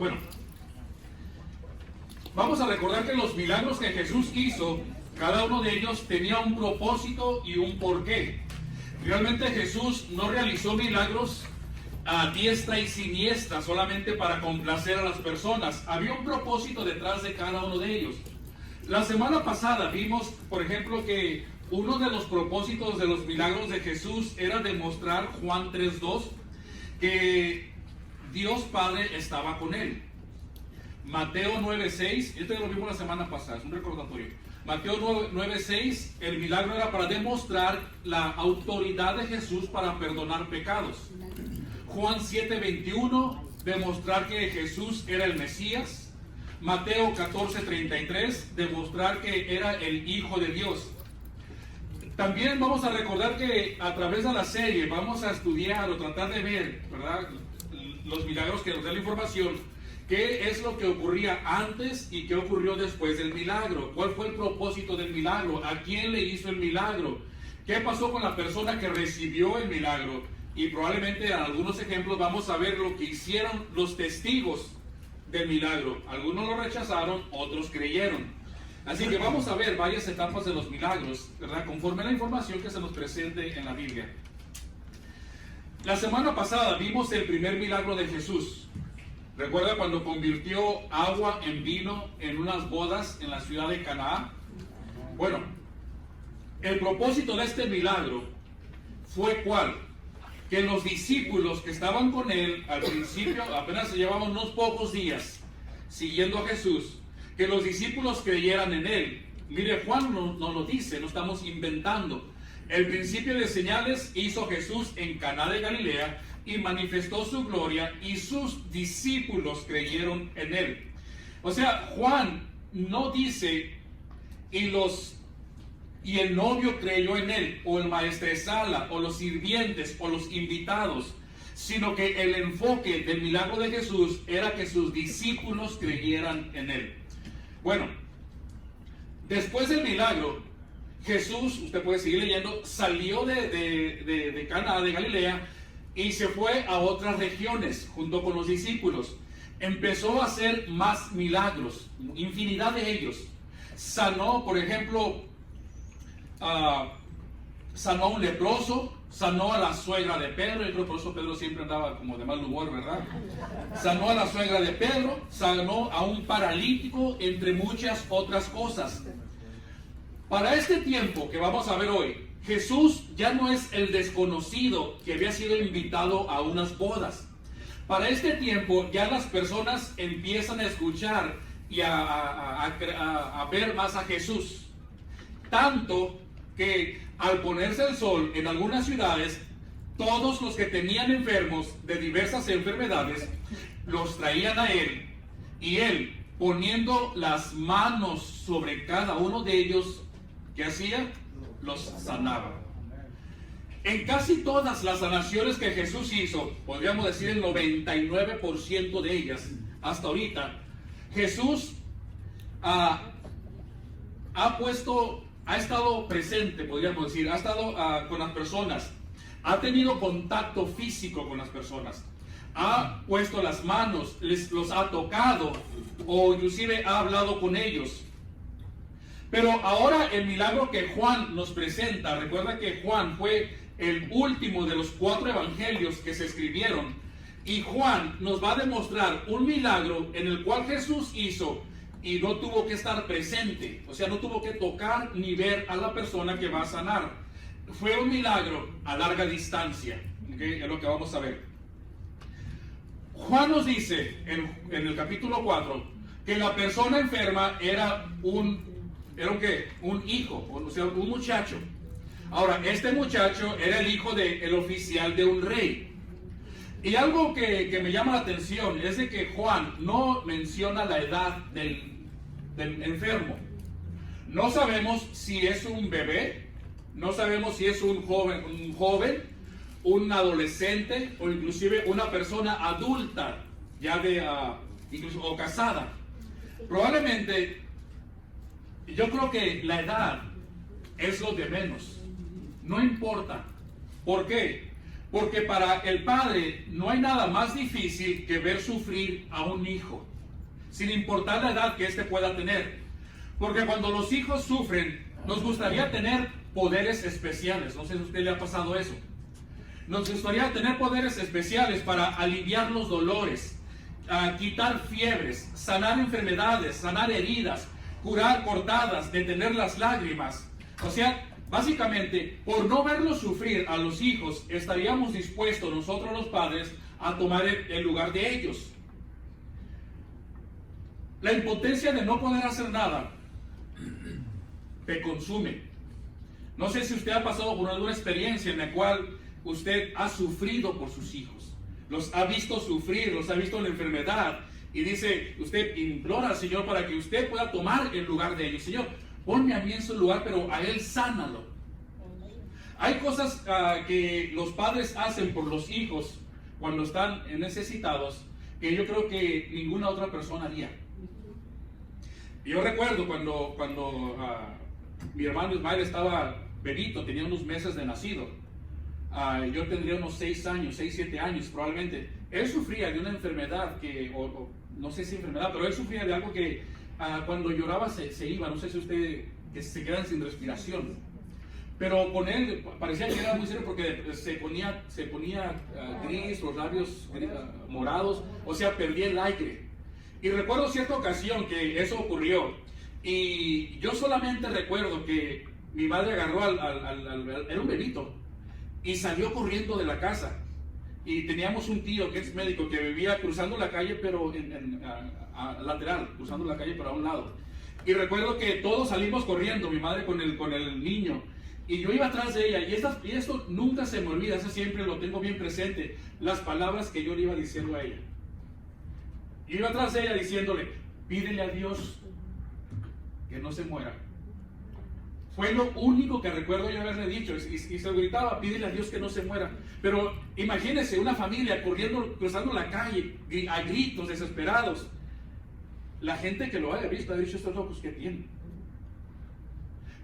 Bueno, vamos a recordar que los milagros que Jesús hizo, cada uno de ellos tenía un propósito y un porqué. Realmente Jesús no realizó milagros a diestra y siniestra solamente para complacer a las personas. Había un propósito detrás de cada uno de ellos. La semana pasada vimos, por ejemplo, que uno de los propósitos de los milagros de Jesús era demostrar, Juan 3:2, que Dios Padre estaba con él. Mateo 9:6, esto ya lo vimos la semana pasada, es un recordatorio. Mateo 9:6, el milagro era para demostrar la autoridad de Jesús para perdonar pecados. Juan 7:21, demostrar que Jesús era el Mesías. Mateo 14:33, demostrar que era el Hijo de Dios. También vamos a recordar que a través de la serie vamos a estudiar o tratar de ver, ¿verdad?, los milagros que nos da la información. ¿Qué es lo que ocurría antes y qué ocurrió después del milagro? ¿Cuál fue el propósito del milagro? ¿A quién le hizo el milagro? ¿Qué pasó con la persona que recibió el milagro? Y probablemente en algunos ejemplos vamos a ver lo que hicieron los testigos del milagro. Algunos lo rechazaron, otros creyeron. Así que vamos a ver varias etapas de los milagros, ¿verdad?, conforme a la información que se nos presente en la Biblia. La semana pasada vimos el primer milagro de Jesús. ¿Recuerda cuando convirtió agua en vino en unas bodas en la ciudad de Canaán? Bueno, el propósito de este milagro fue ¿cuál? Que los discípulos que estaban con él al principio, apenas se llevaban unos pocos días siguiendo a Jesús, que los discípulos creyeran en él. Mire, Juan no lo dice, no estamos inventando. El principio de señales hizo Jesús en Caná de Galilea y manifestó su gloria y sus discípulos creyeron en él. O sea, Juan no dice y el novio creyó en él, o el maestresala, o los sirvientes, o los invitados, sino que el enfoque del milagro de Jesús era que sus discípulos creyeran en él. Bueno, después del milagro, Jesús, usted puede seguir leyendo, salió de Caná de Galilea y se fue a otras regiones junto con los discípulos. Empezó a hacer más milagros, infinidad de ellos. Sanó, por ejemplo, sanó a un leproso, sanó a la suegra de Pedro. Y creo que por eso Pedro siempre andaba como de mal humor, ¿verdad? Sanó a la suegra de Pedro, sanó a un paralítico, entre muchas otras cosas. Para este tiempo que vamos a ver hoy, Jesús ya no es el desconocido que había sido invitado a unas bodas. Para este tiempo ya las personas empiezan a escuchar y a ver más a Jesús. Tanto que al ponerse el sol en algunas ciudades, todos los que tenían enfermos de diversas enfermedades los traían a él, y él, poniendo las manos sobre cada uno de ellos, ¿qué hacía? Los sanaba. En casi todas las sanaciones que Jesús hizo, podríamos decir el 99% de ellas hasta ahorita, Jesús ha estado presente, podríamos decir, ha estado con las personas, ha tenido contacto físico con las personas, ha puesto las manos, los ha tocado, o inclusive ha hablado con ellos. Pero ahora el milagro que Juan nos presenta, recuerda que Juan fue el último de los 4 evangelios que se escribieron, y Juan nos va a demostrar un milagro en el cual Jesús hizo y no tuvo que estar presente, o sea, no tuvo que tocar ni ver a la persona que va a sanar. Fue un milagro a larga distancia, ¿okay? Es lo que vamos a ver. Juan nos dice en el capítulo 4 que la persona enferma era un hijo, o sea, un muchacho. Ahora, este muchacho era el hijo del oficial de un rey. Y algo que me llama la atención es de que Juan no menciona la edad del enfermo. No sabemos si es un bebé, no sabemos si es un joven, un adolescente, o inclusive una persona adulta, ya incluso o casada. Probablemente, yo creo que la edad es lo de menos. No importa. ¿Por qué? Porque para el padre no hay nada más difícil que ver sufrir a un hijo, sin importar la edad que éste pueda tener. Porque cuando los hijos sufren, nos gustaría tener poderes especiales. No sé si a usted le ha pasado eso. Nos gustaría tener poderes especiales para aliviar los dolores, quitar fiebres, sanar enfermedades, sanar heridas, curar cortadas, detener las lágrimas. O sea, básicamente, por no verlos sufrir a los hijos, estaríamos dispuestos nosotros los padres a tomar el lugar de ellos. La impotencia de no poder hacer nada te consume. No sé si usted ha pasado por alguna experiencia en la cual usted ha sufrido por sus hijos. Los ha visto sufrir, los ha visto en la enfermedad. Y dice, usted implora al Señor para que usted pueda tomar el lugar de ellos. Señor, ponme a mí en su lugar, pero a él sánalo. Hay cosas que los padres hacen por los hijos cuando están necesitados que yo creo que ninguna otra persona haría. Yo recuerdo cuando mi hermano Ismael estaba bebito, tenía unos meses de nacido. Yo tendría unos 6 años, 6, 7 años probablemente. Él sufría de una enfermedad no sé si enfermedad, pero él sufría de algo que cuando lloraba se iba. No sé si usted, que se quedan sin respiración. Pero con él parecía que era muy serio porque se ponía gris, los labios morados, o sea, perdía el aire. Y recuerdo cierta ocasión que eso ocurrió. Y yo solamente recuerdo que mi madre agarró era un bebito, y salió corriendo de la casa. Y teníamos un tío que es médico que vivía cruzando la calle, pero lateral, cruzando la calle para un lado. Y recuerdo que todos salimos corriendo, mi madre con el niño. Y yo iba atrás de ella, y esto nunca se me olvida, eso siempre lo tengo bien presente, las palabras que yo le iba diciendo a ella. Yo iba atrás de ella diciéndole, pídele a Dios que no se muera. Fue lo único que recuerdo yo haberle dicho, y se lo gritaba, pídele a Dios que no se muera. Pero imagínense una familia corriendo, cruzando la calle, a gritos, desesperados. La gente que lo haya visto ha dicho, estos locos que tienen.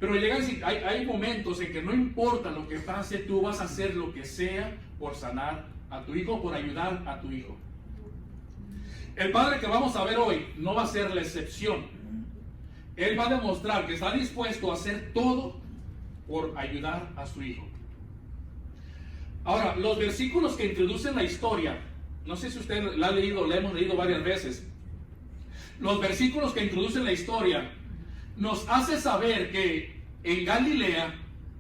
Pero hay momentos en que no importa lo que pase, tú vas a hacer lo que sea por sanar a tu hijo, por ayudar a tu hijo. El padre que vamos a ver hoy no va a ser la excepción. Él va a demostrar que está dispuesto a hacer todo por ayudar a su hijo. Ahora, los versículos que introducen la historia, no sé si usted la ha leído, la hemos leído varias veces. Los versículos que introducen la historia nos hace saber que en Galilea,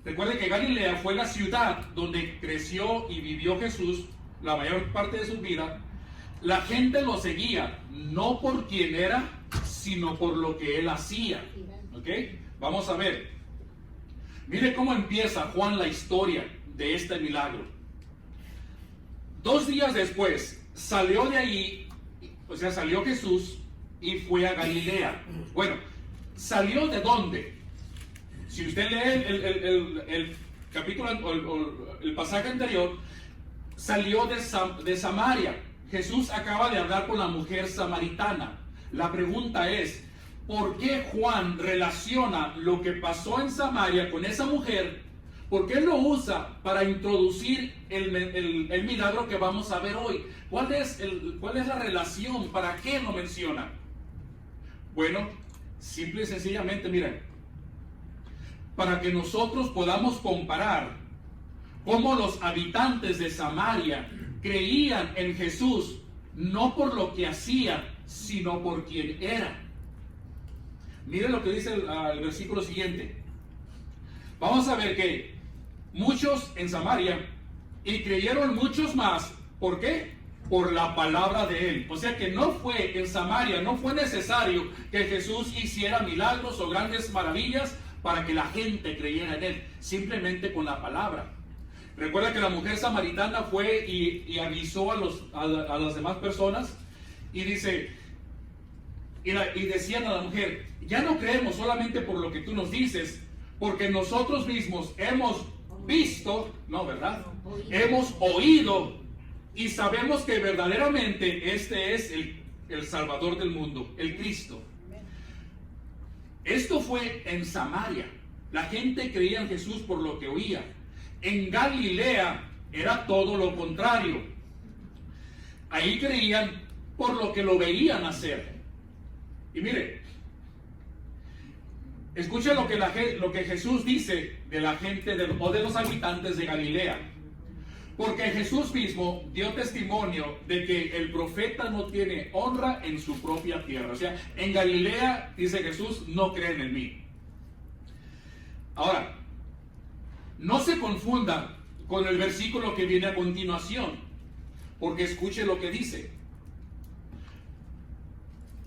recuerde que Galilea fue la ciudad donde creció y vivió Jesús la mayor parte de su vida. La gente lo seguía, no por quién era, sino por lo que él hacía. ¿Ok? Vamos a ver. Mire cómo empieza Juan la historia de este milagro. 2 días después, salió de allí, o sea, salió Jesús y fue a Galilea. Bueno, ¿salió de dónde? Si usted lee el capítulo, el pasaje anterior, salió de Samaria. Jesús acaba de hablar con la mujer samaritana. La pregunta es, ¿por qué Juan relaciona lo que pasó en Samaria con esa mujer? ¿Por qué lo usa para introducir el milagro que vamos a ver hoy? ¿Cuál es la relación? ¿Para qué lo menciona? Bueno, simple y sencillamente, miren, para que nosotros podamos comparar cómo los habitantes de Samaria creían en Jesús, no por lo que hacía, sino por quien era. Miren lo que dice el versículo siguiente. Vamos a ver que muchos en Samaria, y creyeron muchos más. ¿Por qué? Por la palabra de él. O sea que no fue en Samaria, no fue necesario que Jesús hiciera milagros o grandes maravillas para que la gente creyera en él, simplemente con la palabra. Recuerda que la mujer samaritana fue y avisó a las demás personas, y dice, y decían a la mujer, ya no creemos solamente por lo que tú nos dices, porque nosotros mismos hemos visto, no, ¿verdad? Hemos oído y sabemos que verdaderamente este es el Salvador del mundo, el Cristo. Esto fue en Samaria. La gente creía en Jesús por lo que oía. En Galilea era todo lo contrario. Ahí creían por lo que lo veían hacer. Y mire, escuche lo que Jesús dice de la gente o de los habitantes de Galilea. Porque Jesús mismo dio testimonio de que el profeta no tiene honra en su propia tierra. O sea, en Galilea, dice Jesús, no creen en mí. Ahora, no se confunda con el versículo que viene a continuación, porque escuche lo que dice.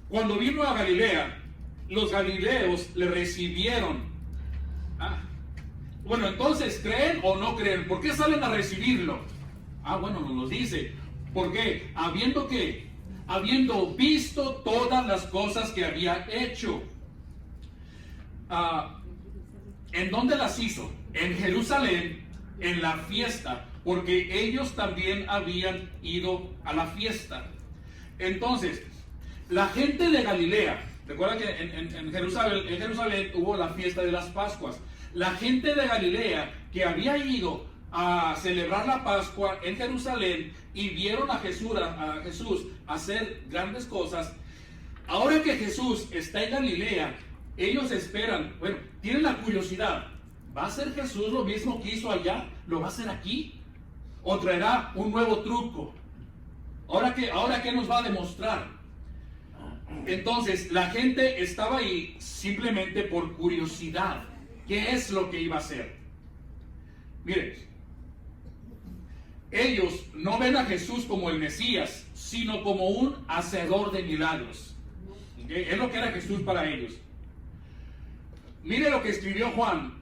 Cuando vino a Galilea, los galileos le recibieron. Bueno, entonces, ¿creen o no creen? ¿Por qué salen a recibirlo? Bueno, nos lo dice. ¿Por qué? Habiendo visto todas las cosas que había hecho. ¿En dónde las hizo? En Jerusalén, en la fiesta, porque ellos también habían ido a la fiesta. Entonces, la gente de Galilea, recuerda que en Jerusalén hubo la fiesta de las Pascuas. La gente de Galilea que había ido a celebrar la Pascua en Jerusalén y vieron a Jesús hacer grandes cosas, ahora que Jesús está en Galilea, ellos esperan, bueno, tienen la curiosidad, ¿va a hacer Jesús lo mismo que hizo allá? ¿Lo va a hacer aquí? ¿O traerá un nuevo truco? ¿Ahora qué nos va a demostrar? Entonces, la gente estaba ahí simplemente por curiosidad. ¿Qué es lo que iba a hacer? Miren, ellos no ven a Jesús como el Mesías, sino como un hacedor de milagros. ¿Okay? Es lo que era Jesús para ellos. Mire lo que escribió Juan,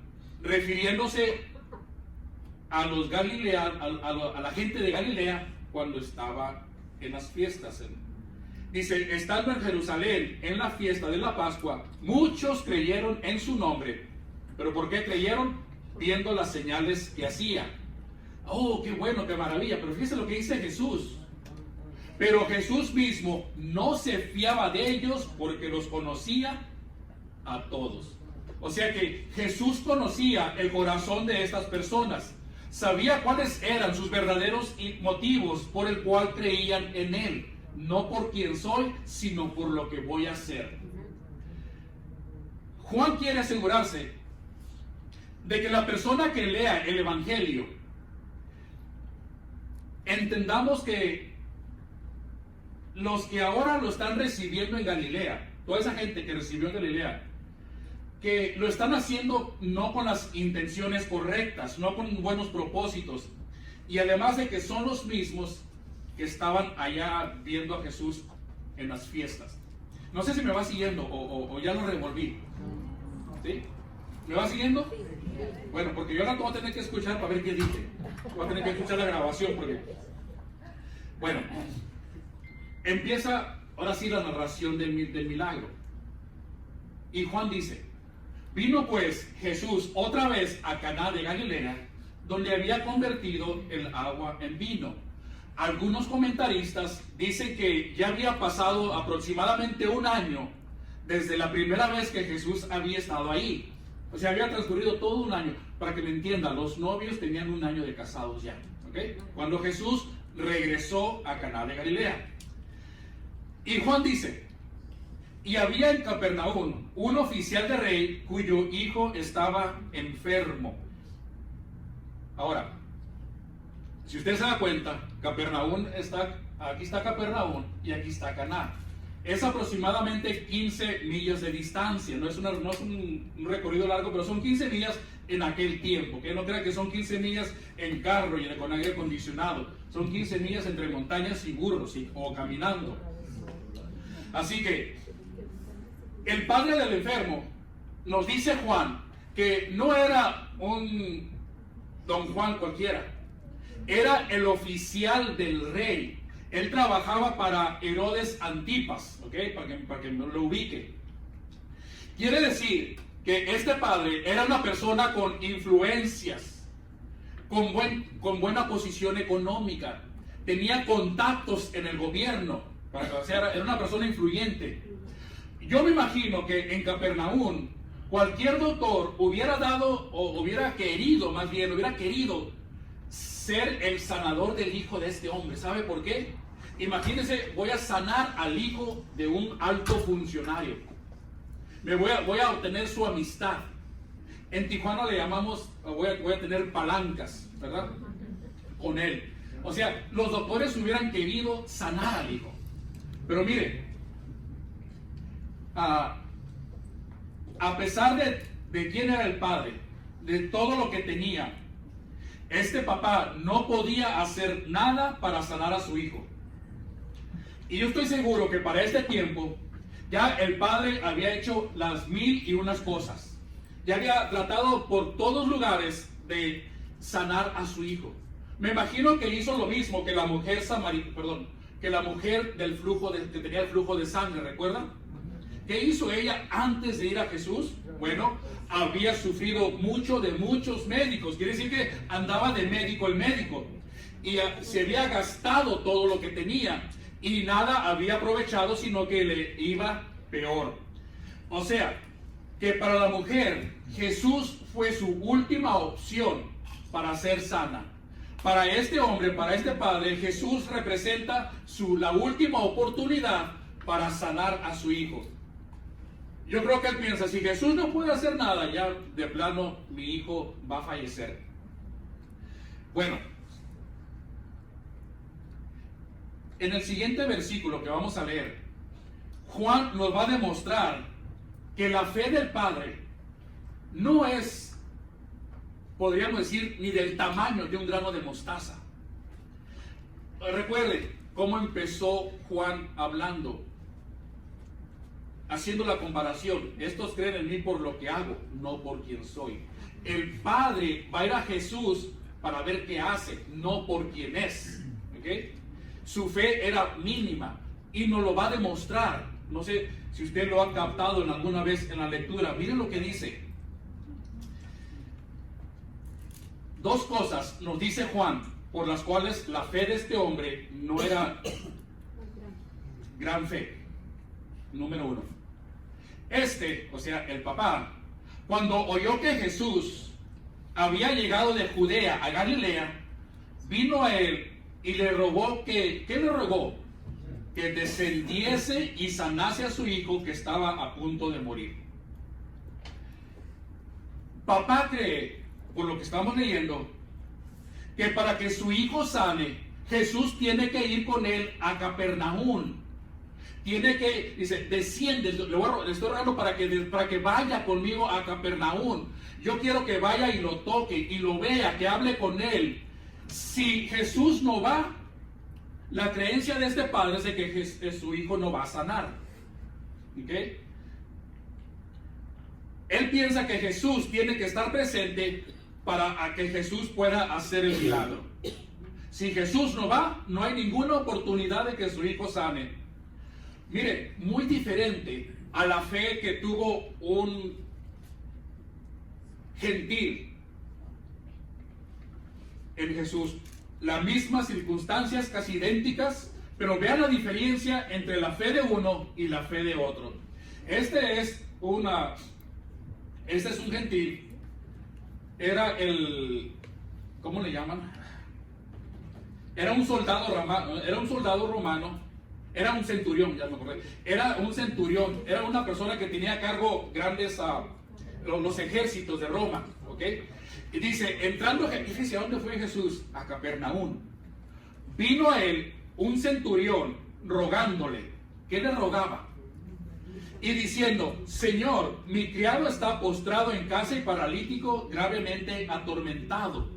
refiriéndose a los Galileanos, a la gente de Galilea, cuando estaba en las fiestas. Dice, estando en Jerusalén, en la fiesta de la Pascua, muchos creyeron en su nombre. ¿Pero por qué creyeron? Viendo las señales que hacía. Oh, qué bueno, qué maravilla. Pero fíjese lo que dice Jesús. Pero Jesús mismo no se fiaba de ellos porque los conocía a todos. O sea que Jesús conocía el corazón de estas personas. Sabía cuáles eran sus verdaderos motivos por el cual creían en Él. No por quién soy, sino por lo que voy a hacer. Juan quiere asegurarse de que la persona que lea el Evangelio entendamos que los que ahora lo están recibiendo en Galilea, toda esa gente que recibió en Galilea, que lo están haciendo no con las intenciones correctas, no con buenos propósitos, y además de que son los mismos que estaban allá viendo a Jesús en las fiestas. No sé si me va siguiendo o ya lo revolví. ¿Sí? ¿Me va siguiendo? Bueno, porque yo ahora voy a tener que escuchar para ver qué dije. Voy a tener que escuchar la grabación porque... Bueno, empieza ahora sí la narración del milagro. Y Juan dice, vino pues Jesús otra vez a Caná de Galilea, donde había convertido el agua en vino. Algunos comentaristas dicen que ya había pasado aproximadamente un año desde la primera vez que Jesús había estado ahí. O sea, había transcurrido todo un año. Para que me entiendan, los novios tenían un año de casados ya. ¿Okay? Cuando Jesús regresó a Caná de Galilea. Y Juan dice, y había en Capernaum un oficial de rey cuyo hijo estaba enfermo. Ahora, si usted se da cuenta, Capernaum aquí está Capernaum y aquí está Caná. Es aproximadamente 15 millas de distancia, no es un recorrido largo, pero son 15 millas en aquel tiempo, que no crean que son 15 millas en carro y con aire acondicionado, son 15 millas entre montañas y burros o caminando. Así que el padre del enfermo, nos dice Juan, que no era un don Juan cualquiera, era el oficial del rey. Él trabajaba para Herodes Antipas, ¿okay? para que lo ubique. Quiere decir que este padre era una persona con influencias, con buena posición económica, tenía contactos en el gobierno, o sea, era una persona influyente. Yo me imagino que en Capernaum cualquier doctor hubiera querido ser el sanador del hijo de este hombre. ¿Sabe por qué? Imagínense, voy a sanar al hijo de un alto funcionario. Voy a obtener su amistad. En Tijuana le llamamos, voy a tener palancas, ¿verdad? Con él. O sea, los doctores hubieran querido sanar al hijo. Pero mire, a pesar de quién era el padre, de todo lo que tenía, este papá no podía hacer nada para sanar a su hijo. Y yo estoy seguro que para este tiempo ya el padre había hecho las 1001 cosas. Ya había tratado por todos lugares de sanar a su hijo. Me imagino que hizo lo mismo que la mujer que la mujer que tenía el flujo de sangre, ¿recuerdan? ¿Qué hizo ella antes de ir a Jesús? Bueno, había sufrido mucho de muchos médicos. Quiere decir que andaba de médico en médico. Y se había gastado todo lo que tenía. Y nada había aprovechado, sino que le iba peor. O sea, que para la mujer, Jesús fue su última opción para ser sana. Para este hombre, para este padre, Jesús representa la última oportunidad para sanar a su hijo. Yo creo que él piensa, si Jesús no puede hacer nada, ya de plano mi hijo va a fallecer. Bueno, en el siguiente versículo que vamos a leer, Juan nos va a demostrar que la fe del Padre no es, podríamos decir, ni del tamaño de un grano de mostaza. Recuerde cómo empezó Juan hablando, haciendo la comparación. Estos creen en mí por lo que hago, no por quien soy. El Padre va a ir a Jesús para ver qué hace, no por quién es. ¿Okay? Su fe era mínima y nos lo va a demostrar. No sé si usted lo ha captado en alguna vez en la lectura. Miren lo que dice. Dos cosas nos dice Juan por las cuales la fe de este hombre no era gran fe. Número uno. O sea, el papá, cuando oyó que Jesús había llegado de Judea a Galilea, vino a él y le rogó ¿qué le rogó? Que descendiese y sanase a su hijo que estaba a punto de morir. Papá cree, por lo que estamos leyendo, que para que su hijo sane, Jesús tiene que ir con él a Capernaum. Dice, desciende, le estoy rogando para que vaya conmigo a Capernaum. Yo quiero que vaya y lo toque y lo vea, que hable con él. Si Jesús no va, la creencia de este padre es de que su hijo no va a sanar. ¿Okay? Él piensa que Jesús tiene que estar presente para que Jesús pueda hacer el milagro. Si Jesús no va, no hay ninguna oportunidad de que su hijo sane. Mire, muy diferente a la fe que tuvo un gentil en Jesús. Las mismas circunstancias, casi idénticas, pero vean la diferencia entre la fe de uno y la fe de otro. Este es un gentil. Era ¿cómo le llaman? Era un soldado romano. Era un centurión, ya me acordé. Era un centurión, era una persona que tenía a cargo grandes los ejércitos de Roma, ¿ok? Y dice, fíjese, ¿a dónde fue Jesús? A Capernaum. Vino a él un centurión rogándole. ¿Qué le rogaba? Y diciendo, Señor, mi criado está postrado en casa y paralítico, gravemente atormentado.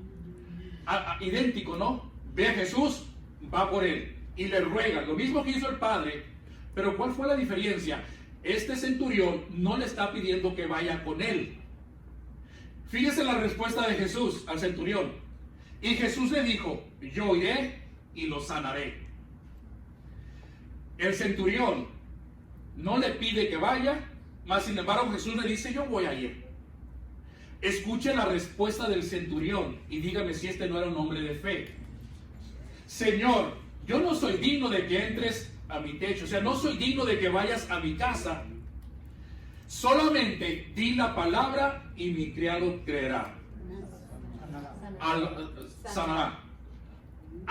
Idéntico, ¿no? Ve a Jesús, va por él. Y le ruega, lo mismo que hizo el padre, pero ¿cuál fue la diferencia? Este centurión no le está pidiendo que vaya con él. Fíjese la respuesta de Jesús al centurión. Y Jesús le dijo, yo iré y lo sanaré. El centurión no le pide que vaya, mas sin embargo Jesús le dice, yo voy a ir. Escuche la respuesta del centurión y dígame si este no era un hombre de fe. Señor, yo no soy digno de que entres a mi techo, o sea, no soy digno de que vayas a mi casa. Solamente di la palabra y mi criado creerá. Sanará.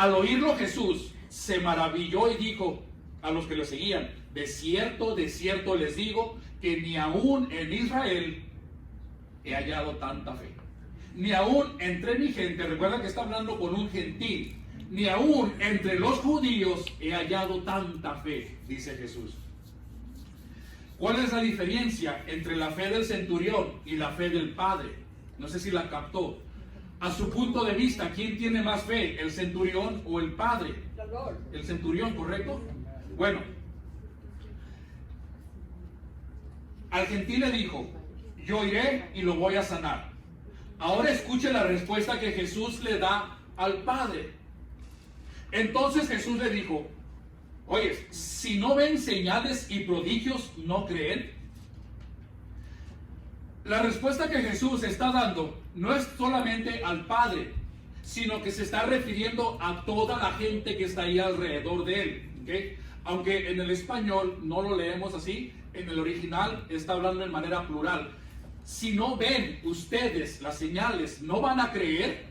Al oírlo Jesús se maravilló y dijo a los que le seguían: de cierto les digo que ni aún en Israel he hallado tanta fe. Ni aún entre mi gente, recuerda que está hablando con un gentil, ni aún entre los judíos he hallado tanta fe, dice Jesús. ¿Cuál es la diferencia entre la fe del centurión y la fe del padre? No sé si la captó. A su punto de vista, ¿quién tiene más fe, el centurión o el padre? El centurión, ¿correcto? Bueno, al gentil le dijo: yo iré y lo voy a sanar. Ahora escuche la respuesta que Jesús le da al padre. Entonces Jesús le dijo: oye, si no ven señales y prodigios, ¿no creen? La respuesta que Jesús está dando no es solamente al Padre, sino que se está refiriendo a toda la gente que está ahí alrededor de él, ¿okay? Aunque en el español no lo leemos así, en el original está hablando de manera plural. Si no ven ustedes las señales, ¿no van a creer?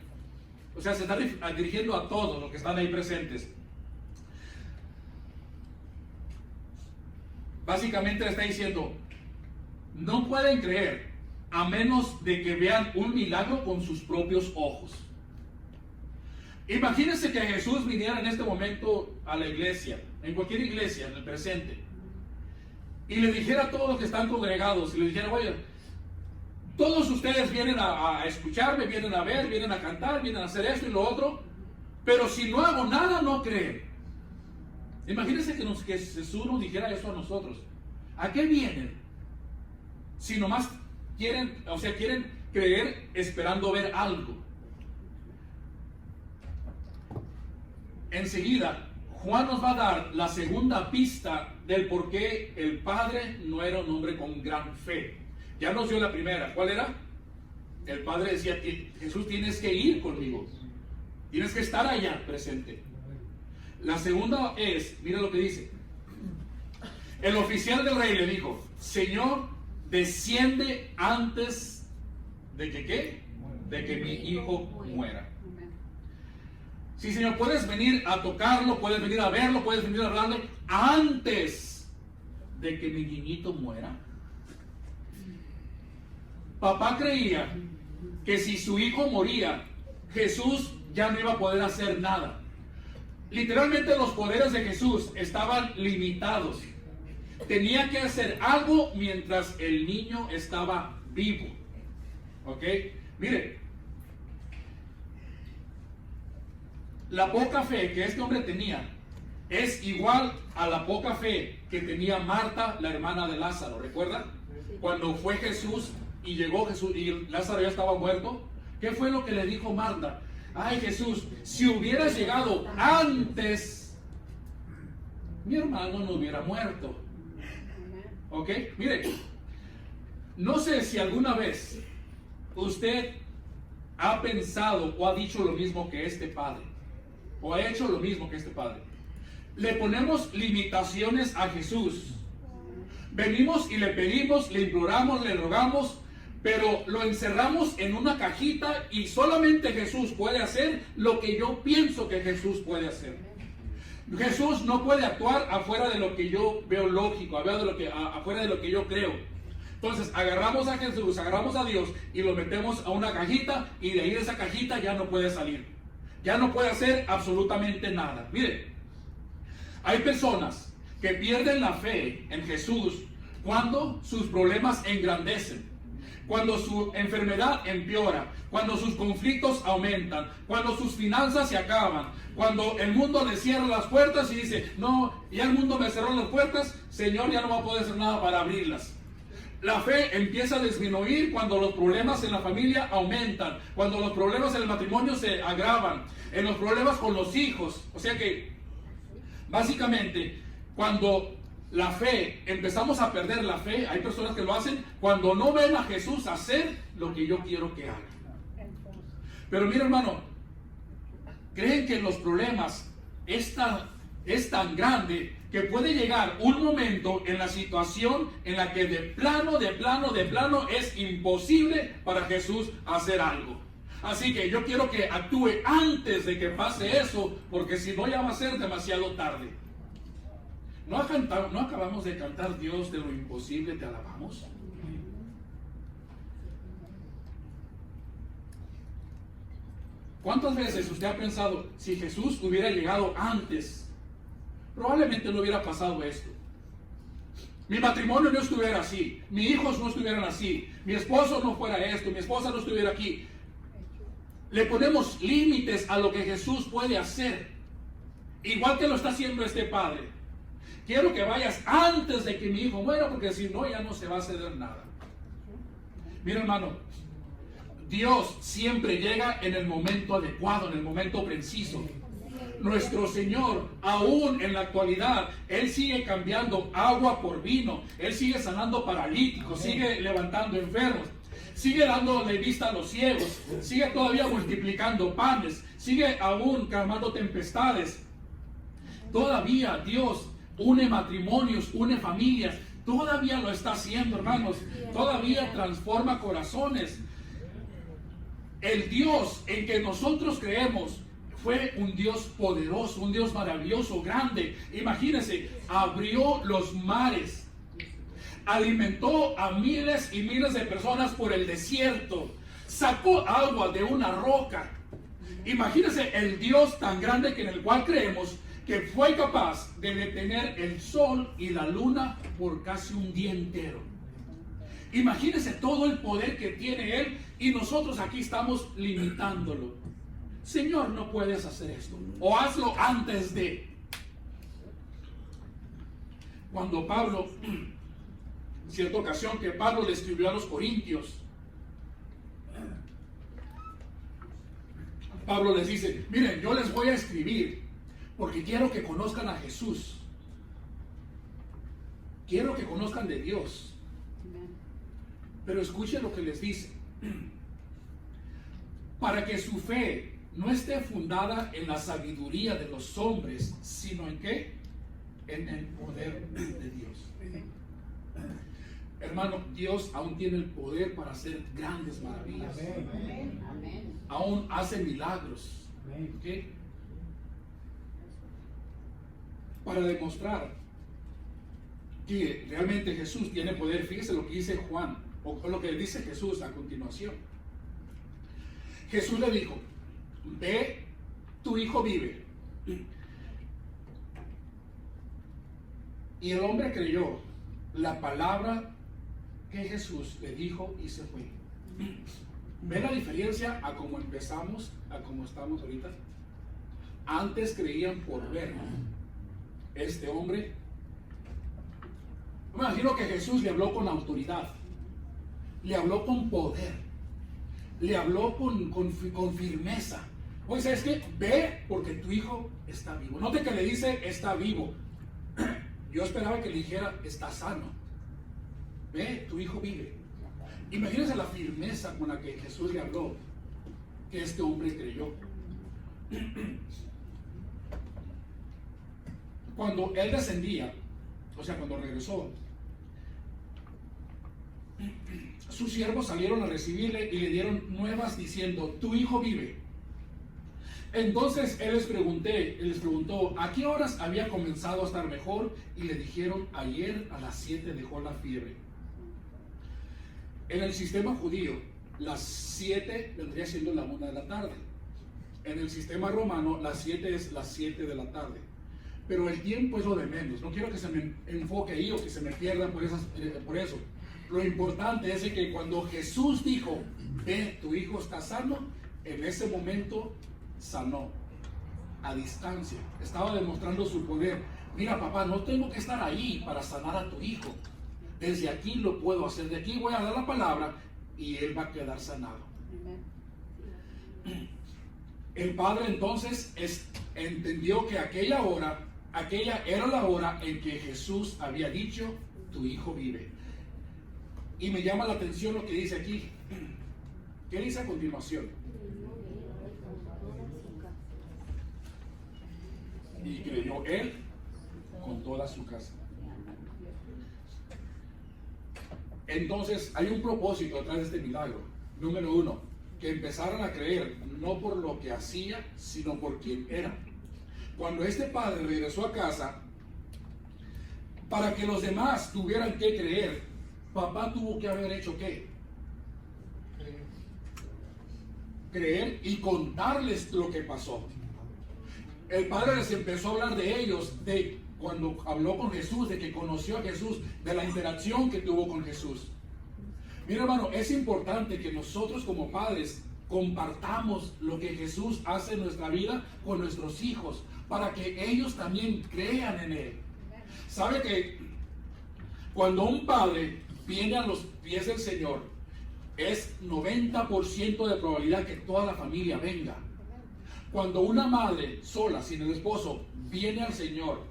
O sea, se está dirigiendo a todos los que están ahí presentes. Básicamente le está diciendo: no pueden creer a menos de que vean un milagro con sus propios ojos. Imagínense que Jesús viniera en este momento a la iglesia, en cualquier iglesia, en el presente, y le dijera a todos los que están congregados, y le dijera: oye, todos ustedes vienen a escucharme, vienen a ver, vienen a cantar, vienen a hacer esto y lo otro, pero si no hago nada, no creen. Imagínense que Jesús nos dijera eso a nosotros. ¿A qué vienen? Si nomás quieren creer esperando ver algo. Enseguida, Juan nos va a dar la segunda pista del por qué el Padre no era un hombre con gran fe. Ya nos dio la primera. ¿Cuál era? El Padre decía: Jesús, tienes que ir conmigo. Tienes que estar allá presente. La segunda es, mira lo que dice. El oficial del rey le dijo: Señor, desciende antes de que ¿qué? De que mi hijo muera. Sí, Señor, puedes venir a tocarlo, puedes venir a verlo, puedes venir a hablarle antes de que mi niñito muera. Papá creía que si su hijo moría, Jesús ya no iba a poder hacer nada. Literalmente los poderes de Jesús estaban limitados. Tenía que hacer algo mientras el niño estaba vivo. ¿Ok? Mire, la poca fe que este hombre tenía es igual a la poca fe que tenía Marta, la hermana de Lázaro. ¿Recuerdan? Cuando fue Jesús y llegó Jesús y Lázaro ya estaba muerto. ¿Qué fue lo que le dijo Marta? Ay, Jesús, si hubieras llegado antes, mi hermano no hubiera muerto. ¿Ok? Mire, no sé si alguna vez usted ha pensado o ha dicho lo mismo que este padre, o ha hecho lo mismo que este padre. Le ponemos limitaciones a Jesús. Venimos y le pedimos, le imploramos, le rogamos, pero lo encerramos en una cajita y solamente Jesús puede hacer lo que yo pienso que Jesús puede hacer. Jesús no puede actuar afuera de lo que yo veo lógico, afuera de lo que yo creo. Entonces agarramos a Jesús, agarramos a Dios y lo metemos a una cajita, y de ahí de esa cajita ya no puede salir. Ya no puede hacer absolutamente nada. Mire, hay personas que pierden la fe en Jesús cuando sus problemas engrandecen, cuando su enfermedad empeora, cuando sus conflictos aumentan, cuando sus finanzas se acaban, cuando el mundo le cierra las puertas y dice: no, ya el mundo me cerró las puertas, Señor, ya no va a poder hacer nada para abrirlas. La fe empieza a disminuir cuando los problemas en la familia aumentan, cuando los problemas en el matrimonio se agravan, en los problemas con los hijos. O sea que, básicamente, cuando la fe, empezamos a perder la fe, hay personas que lo hacen cuando no ven a Jesús hacer lo que yo quiero que haga. Pero mira, hermano, creen que los problemas es tan grande que puede llegar un momento en la situación en la que de plano es imposible para Jesús hacer algo. Así que yo quiero que actúe antes de que pase eso, porque si no ya va a ser demasiado tarde. ¿No acabamos de cantar Dios de lo imposible te alabamos? ¿Cuántas veces usted ha pensado, si Jesús hubiera llegado antes, probablemente no hubiera pasado esto? Mi matrimonio no estuviera así, mis hijos no estuvieran así, mi esposo no fuera esto, mi esposa no estuviera aquí. Le ponemos límites a lo que Jesús puede hacer, igual que lo está haciendo este padre. Quiero que vayas antes de que mi hijo muera, porque si no ya no se va a ceder nada. Mira, hermano, Dios siempre llega en el momento adecuado, en el momento preciso. Nuestro Señor, aún en la actualidad, Él sigue cambiando agua por vino, Él sigue sanando paralíticos, sigue levantando enfermos, sigue dándole vista a los ciegos, sigue todavía multiplicando panes, sigue aún calmando tempestades. Todavía Dios une matrimonios, une familias, todavía lo está haciendo, hermanos, todavía transforma corazones. El Dios en que nosotros creemos fue un Dios poderoso, un Dios maravilloso, grande. Imagínense, abrió los mares, alimentó a miles y miles de personas por el desierto, sacó agua de una roca. Imagínense el Dios tan grande que en el cual creemos, que fue capaz de detener el sol y la luna por casi un día entero. Imagínense todo el poder que tiene Él y nosotros aquí estamos limitándolo. Señor, no puedes hacer esto, o hazlo antes de. Cuando Pablo, cierta ocasión que Pablo le escribió a los Corintios, Pablo les dice, miren, yo les voy a escribir porque quiero que conozcan a Jesús, quiero que conozcan de Dios. Pero escuchen lo que les dice, para que su fe no esté fundada en la sabiduría de los hombres, sino en ¿qué? En el poder de Dios. Hermano, Dios aún tiene el poder para hacer grandes maravillas. Aún hace milagros. ¿Okay? Para demostrar que realmente Jesús tiene poder, fíjese lo que dice Juan, o lo que dice Jesús a continuación. Jesús le dijo, ve, tu hijo vive. Y el hombre creyó la palabra que Jesús le dijo y se fue. ¿Ve la diferencia a cómo empezamos, a cómo estamos ahorita? Antes creían por ver. Este hombre, me imagino que Jesús le habló con autoridad, le habló con poder, le habló con firmeza. Oye, ¿sabes qué? Ve porque tu hijo está vivo. Note que le dice está vivo. Yo esperaba que le dijera está sano. Ve, tu hijo vive. Imagínense la firmeza con la que Jesús le habló, que este hombre creyó. Cuando él descendía, o sea, cuando regresó, sus siervos salieron a recibirle y le dieron nuevas diciendo, tu hijo vive. Entonces él les preguntó, ¿a qué horas había comenzado a estar mejor? Y le dijeron, ayer a las 7 dejó la fiebre. En el sistema judío, las 7 vendría siendo la 1 de la tarde. En el sistema romano, las 7 es las 7 de la tarde. Pero el tiempo es lo de menos. No quiero que se me enfoque ahí o que se me pierda por eso. Lo importante es que cuando Jesús dijo, ve, tu hijo está sano, en ese momento sanó a distancia. Estaba demostrando su poder. Mira, papá, no tengo que estar ahí para sanar a tu hijo. Desde aquí lo puedo hacer. De aquí voy a dar la palabra y él va a quedar sanado. El padre entonces entendió que aquella era la hora en que Jesús había dicho, tu hijo vive. Y me llama la atención lo que dice aquí. ¿Qué dice a continuación? Y creyó él con toda su casa. Entonces hay un propósito detrás de este milagro. Número 1, que empezaran a creer, no por lo que hacía, sino por quien era. Cuando este padre regresó a casa, para que los demás tuvieran que creer, papá tuvo que haber hecho ¿qué? Creer y contarles lo que pasó. El padre les empezó a hablar de ellos, de cuando habló con Jesús, de que conoció a Jesús, de la interacción que tuvo con Jesús. Mira, hermano, es importante que nosotros como padres compartamos lo que Jesús hace en nuestra vida con nuestros hijos, para que ellos también crean en Él. ¿Sabe que cuando un padre viene a los pies del Señor, es 90% de probabilidad que toda la familia venga? Cuando una madre sola, sin el esposo, viene al Señor,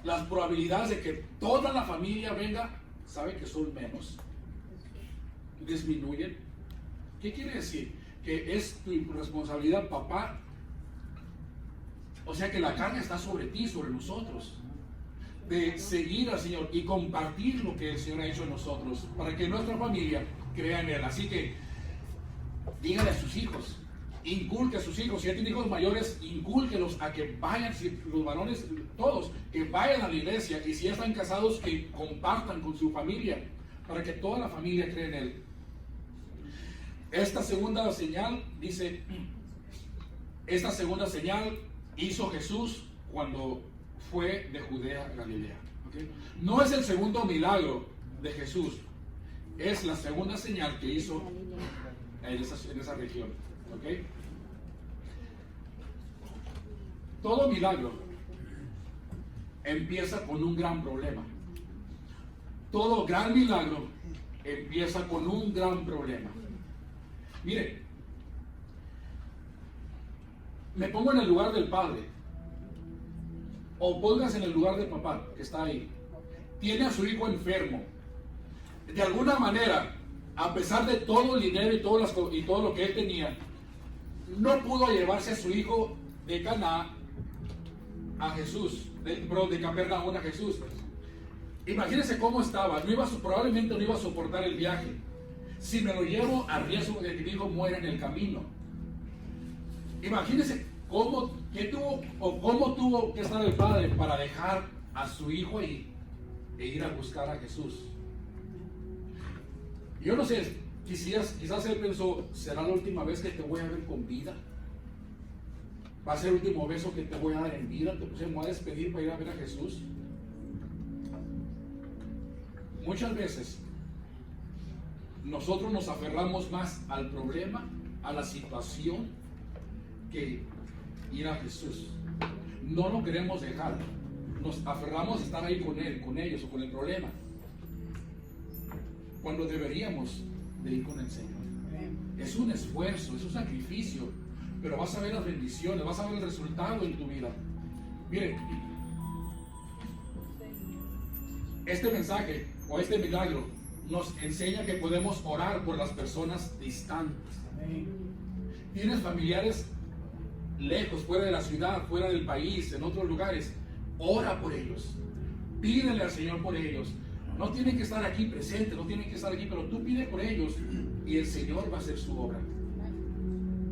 las probabilidades de que toda la familia venga, ¿sabe que son menos? Disminuyen. ¿Qué quiere decir? Que es tu responsabilidad, papá. O sea que la carga está sobre ti, sobre nosotros, de seguir al Señor y compartir lo que el Señor ha hecho en nosotros, para que nuestra familia crea en Él. Así que dígale a sus hijos, inculque a sus hijos, si ya tienen hijos mayores, incúlquelos a que vayan, si los varones, todos, que vayan a la iglesia, y si ya están casados, que compartan con su familia, para que toda la familia crea en Él. Esta segunda señal, dice, esta segunda señal hizo Jesús cuando fue de Judea a Galilea. ¿Okay? No es el segundo milagro de Jesús, es la segunda señal que hizo en esa región. ¿Okay? Todo milagro empieza con un gran problema. Todo gran milagro empieza con un gran problema. Mire, me pongo en el lugar del padre, o póngase en el lugar del papá que está ahí. Tiene a su hijo enfermo. De alguna manera, a pesar de todo el dinero y todo lo que él tenía, no pudo llevarse a su hijo de Caná a Jesús, de Capernaum a Jesús. Imagínense cómo estaba. Probablemente no iba a soportar el viaje. Si me lo llevo, a riesgo de que mi hijo muera en el camino. Imagínense cómo tuvo que estar el padre para dejar a su hijo ahí e ir a buscar a Jesús. Yo no sé, quizás él pensó, ¿será la última vez que te voy a ver con vida? ¿Va a ser el último beso que te voy a dar en vida? ¿Me voy a despedir para ir a ver a Jesús? Muchas veces nosotros nos aferramos más al problema, a la situación, que ir a Jesús. No lo queremos dejar. Nos aferramos a estar ahí con Él, con ellos o con el problema, cuando deberíamos de ir con el Señor. Es un esfuerzo, es un sacrificio, pero vas a ver las bendiciones, vas a ver el resultado en tu vida. Mire, este mensaje o este milagro nos enseña que podemos orar por las personas distantes. Tienes familiares lejos, fuera de la ciudad, fuera del país, en otros lugares. Ora por ellos, pídele al Señor por ellos. No tienen que estar aquí presentes, no tienen que estar aquí, pero tú pide por ellos y el Señor va a hacer su obra.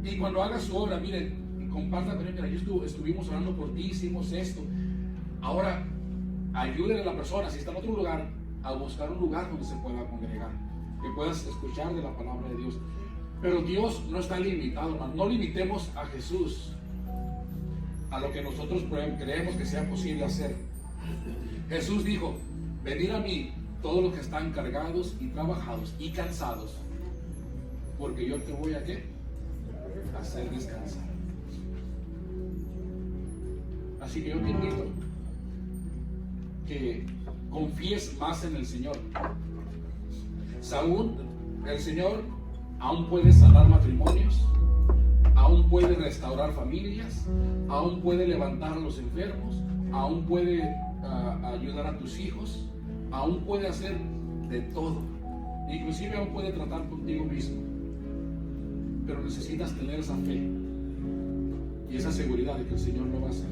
Y cuando haga su obra, miren, compartan con él, mira, estuvimos orando por ti, hicimos esto. Ahora, ayúdenle a la persona, si está en otro lugar, a buscar un lugar donde se pueda congregar, que puedas escuchar de la palabra de Dios. Pero Dios no está limitado, hermano. No limitemos a Jesús a lo que nosotros creemos que sea posible hacer. Jesús dijo, venid a mí todos los que están cargados y trabajados y cansados, porque yo te voy a ¿qué? Hacer descansar. Así que yo te invito que confíes más en el Señor. El Señor aún puede sanar matrimonios, aún puede restaurar familias, aún puede levantar a los enfermos, aún puede ayudar a tus hijos, aún puede hacer de todo, inclusive aún puede tratar contigo mismo. Pero necesitas tener esa fe y esa seguridad de que el Señor lo va a hacer.